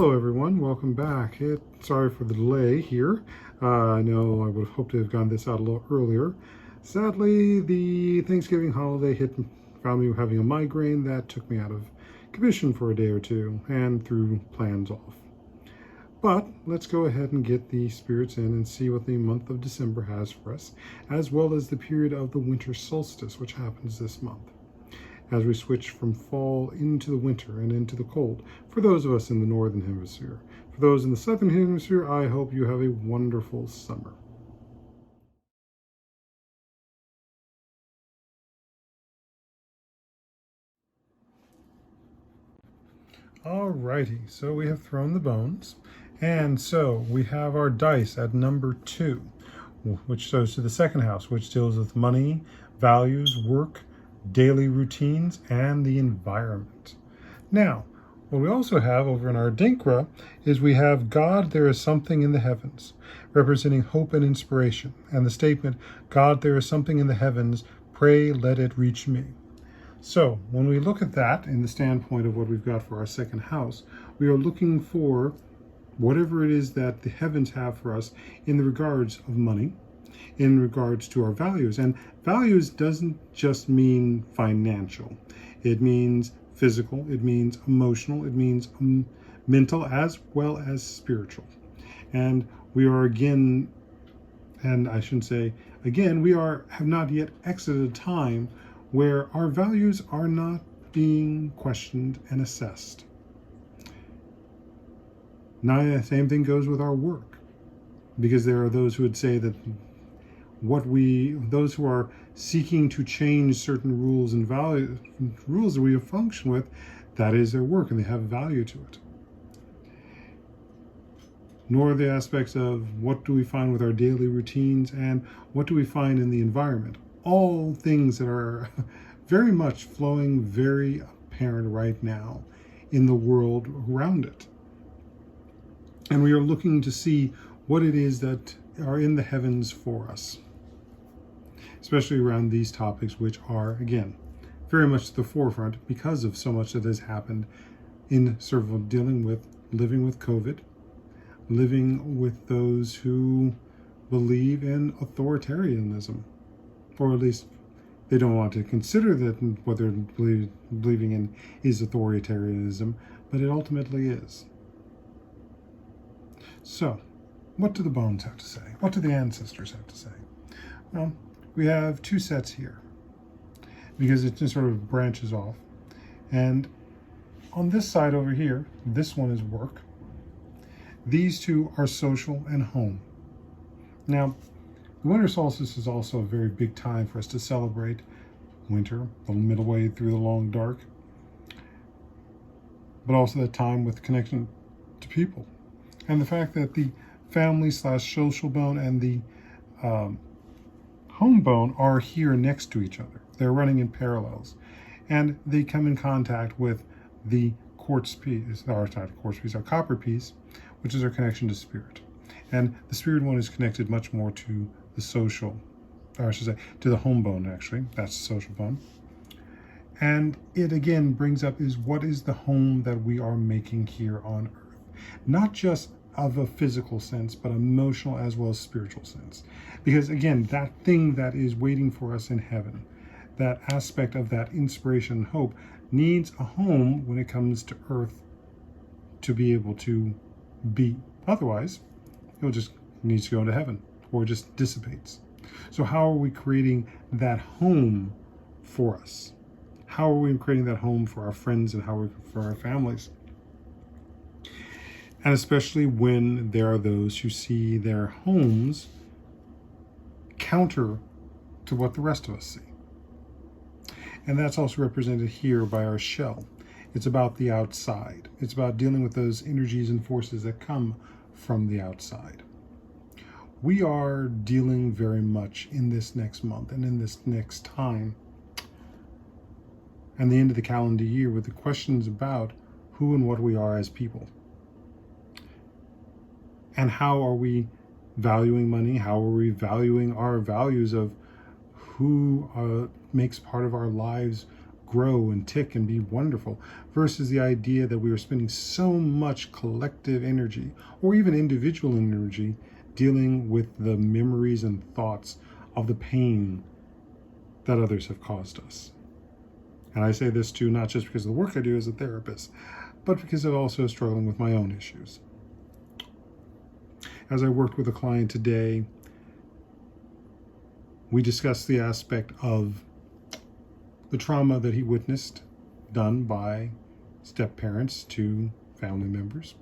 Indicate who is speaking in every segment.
Speaker 1: Hello everyone, welcome back. Sorry for the delay here. I know I would have hoped to have gotten this out a little earlier. Sadly, the Thanksgiving holiday found me having a migraine that took me out of commission for a day or two and threw plans off. But let's go ahead and get the spirits in and see what the month of December has for us, as well as the period of the winter solstice, which happens this month, as we switch from fall into the winter and into the cold for those of us in the northern hemisphere. For those in the southern hemisphere, I hope you have a wonderful summer. Alrighty, so we have thrown the bones, and so we have our dice at number 2, which goes to the second house, which deals with money, values, work, daily routines, and the environment. Now, what we also have over in our Dinkra is we have God, there is something in the heavens, representing hope and inspiration, and the statement, God, there is something in the heavens, pray let it reach me. So when we look at that in the standpoint of what we've got for our second house, we are looking for whatever it is that the heavens have for us in the regards of money, in regards to our values. And values doesn't just mean financial. It means physical, it means emotional, it means mental as well as spiritual. And we are again, and I shouldn't say again, have not yet exited a time where our values are not being questioned and assessed. Now, the same thing goes with our work, because there are those who would say that those who are seeking to change certain rules and rules that we function with, that is their work and they have value to it. Nor the aspects of what do we find with our daily routines and what do we find in the environment. All things that are very much flowing very apparent right now in the world around it. And we are looking to see what it is that are in the heavens for us, especially around these topics, which are, again, very much at the forefront because of so much that has happened in sort of dealing with living with COVID, living with those who believe in authoritarianism, or at least they don't want to consider that what they're believing in is authoritarianism, but it ultimately is. So, what do the bones have to say? What do the ancestors have to say? Well, we have 2 sets here because it just sort of branches off. And on this side over here, this one is work. These 2 are social and home. Now, the winter solstice is also a very big time for us to celebrate winter, the middle way through the long dark, but also that time with connection to people. And the fact that the family/social bone and the home bone are here next to each other. They're running in parallels. And they come in contact with the quartz piece, our copper piece, which is our connection to spirit. And the spirit one is connected much more to the social, or I should say, to the home bone, actually. That's the social bone. And it again brings up is what is the home that we are making here on earth? Not just of a physical sense, but emotional as well as spiritual sense. Because again, that thing that is waiting for us in heaven, that aspect of that inspiration and hope needs a home when it comes to earth to be able to be. Otherwise, it just needs to go into heaven or just dissipates. So how are we creating that home for us? How are we creating that home for our friends and for our families? And especially when there are those who see their homes counter to what the rest of us see. And that's also represented here by our shell. It's about the outside. It's about dealing with those energies and forces that come from the outside. We are dealing very much in this next month and in this next time and the end of the calendar year with the questions about who and what we are as people. And how are we valuing money? How are we valuing our values of who makes part of our lives grow and tick and be wonderful, versus the idea that we are spending so much collective energy or even individual energy dealing with the memories and thoughts of the pain that others have caused us. And I say this too, not just because of the work I do as a therapist, but because of also struggling with my own issues. As I worked with a client today, we discussed the aspect of the trauma that he witnessed done by step-parents to family members.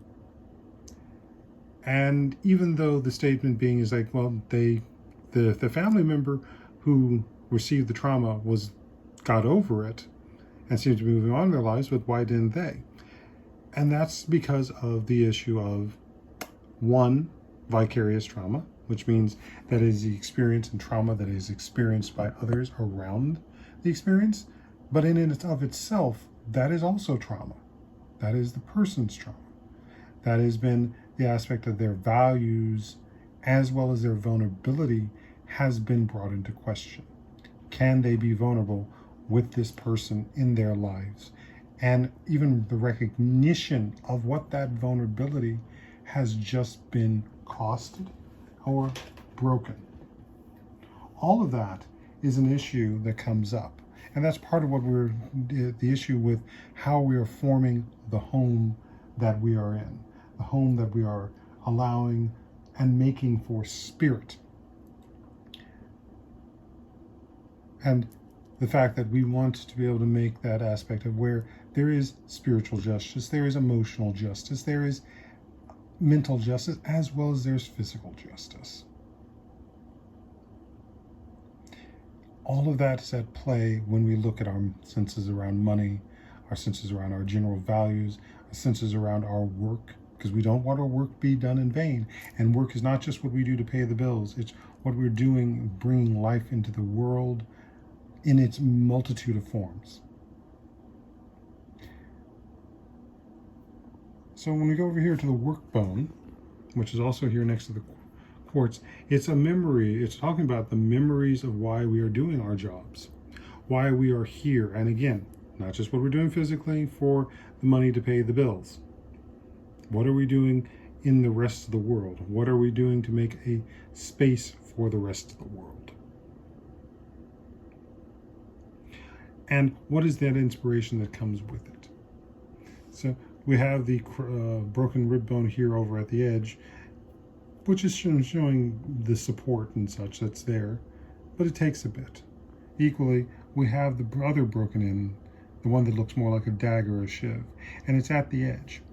Speaker 1: And even though the statement being is like, well, the family member who received the trauma got over it and seemed to be moving on in their lives, but why didn't they? And that's because of the issue of, one, vicarious trauma, which means that is the experience and trauma that is experienced by others around the experience, but in and of itself, that is also trauma. That is the person's trauma. That has been the aspect of their values as well as their vulnerability has been brought into question. Can they be vulnerable with this person in their lives? And even the recognition of what that vulnerability has just been costed or broken. All of that is an issue that comes up. And that's part of what the issue with how we are forming the home that we are in, the home that we are allowing and making for spirit. And the fact that we want to be able to make that aspect of where there is spiritual justice, there is emotional justice, there is mental justice, as well as there's physical justice. All of that is at play when we look at our senses around money, our senses around our general values, our senses around our work, because we don't want our work be done in vain. And work is not just what we do to pay the bills, it's what we're doing, bringing life into the world in its multitude of forms. So when we go over here to the work bone, which is also here next to the quartz, it's a memory. It's talking about the memories of why we are doing our jobs, why we are here. And again, not just what we're doing physically for the money to pay the bills. What are we doing in the rest of the world? What are we doing to make a space for the rest of the world? And what is that inspiration that comes with it? So we have the broken rib bone here over at the edge, which is showing the support and such that's there, but it takes a bit. Equally, we have the other broken in, the one that looks more like a dagger or a shiv, and it's at the edge.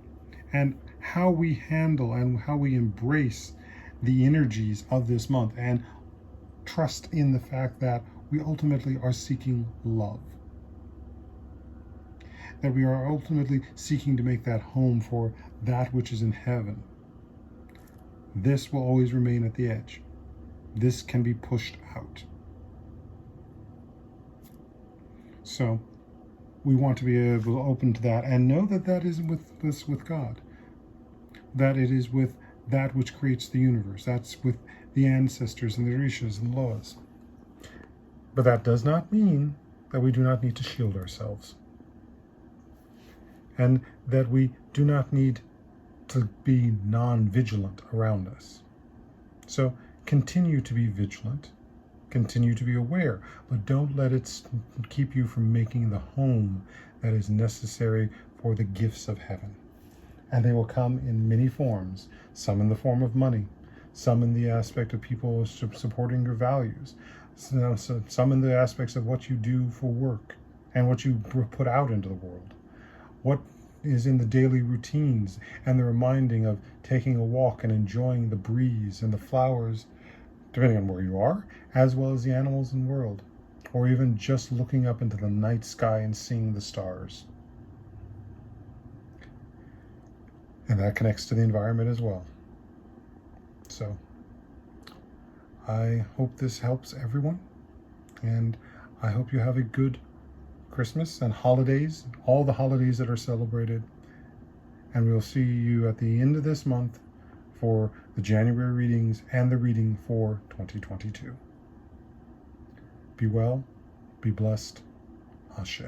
Speaker 1: And how we handle and how we embrace the energies of this month and trust in the fact that we ultimately are seeking love. That we are ultimately seeking to make that home for that which is in heaven. This will always remain at the edge. This can be pushed out. So we want to be able to open to that and know that that is with God. That it is with that which creates the universe. That's with the ancestors and the Rishas and Loas. But that does not mean that we do not need to shield ourselves. And that we do not need to be non-vigilant around us. So continue to be vigilant, continue to be aware, but don't let it keep you from making the home that is necessary for the gifts of heaven. And they will come in many forms, some in the form of money, some in the aspect of people supporting your values, some in the aspects of what you do for work and what you put out into the world. What is in the daily routines and the reminding of taking a walk and enjoying the breeze and the flowers, depending on where you are, as well as the animals in the world, or even just looking up into the night sky and seeing the stars. And that connects to the environment as well. So I hope this helps everyone, and I hope you have a good Christmas and holidays, all the holidays that are celebrated. And we'll see you at the end of this month for the January readings and the reading for 2022. Be well, be blessed. Ashe.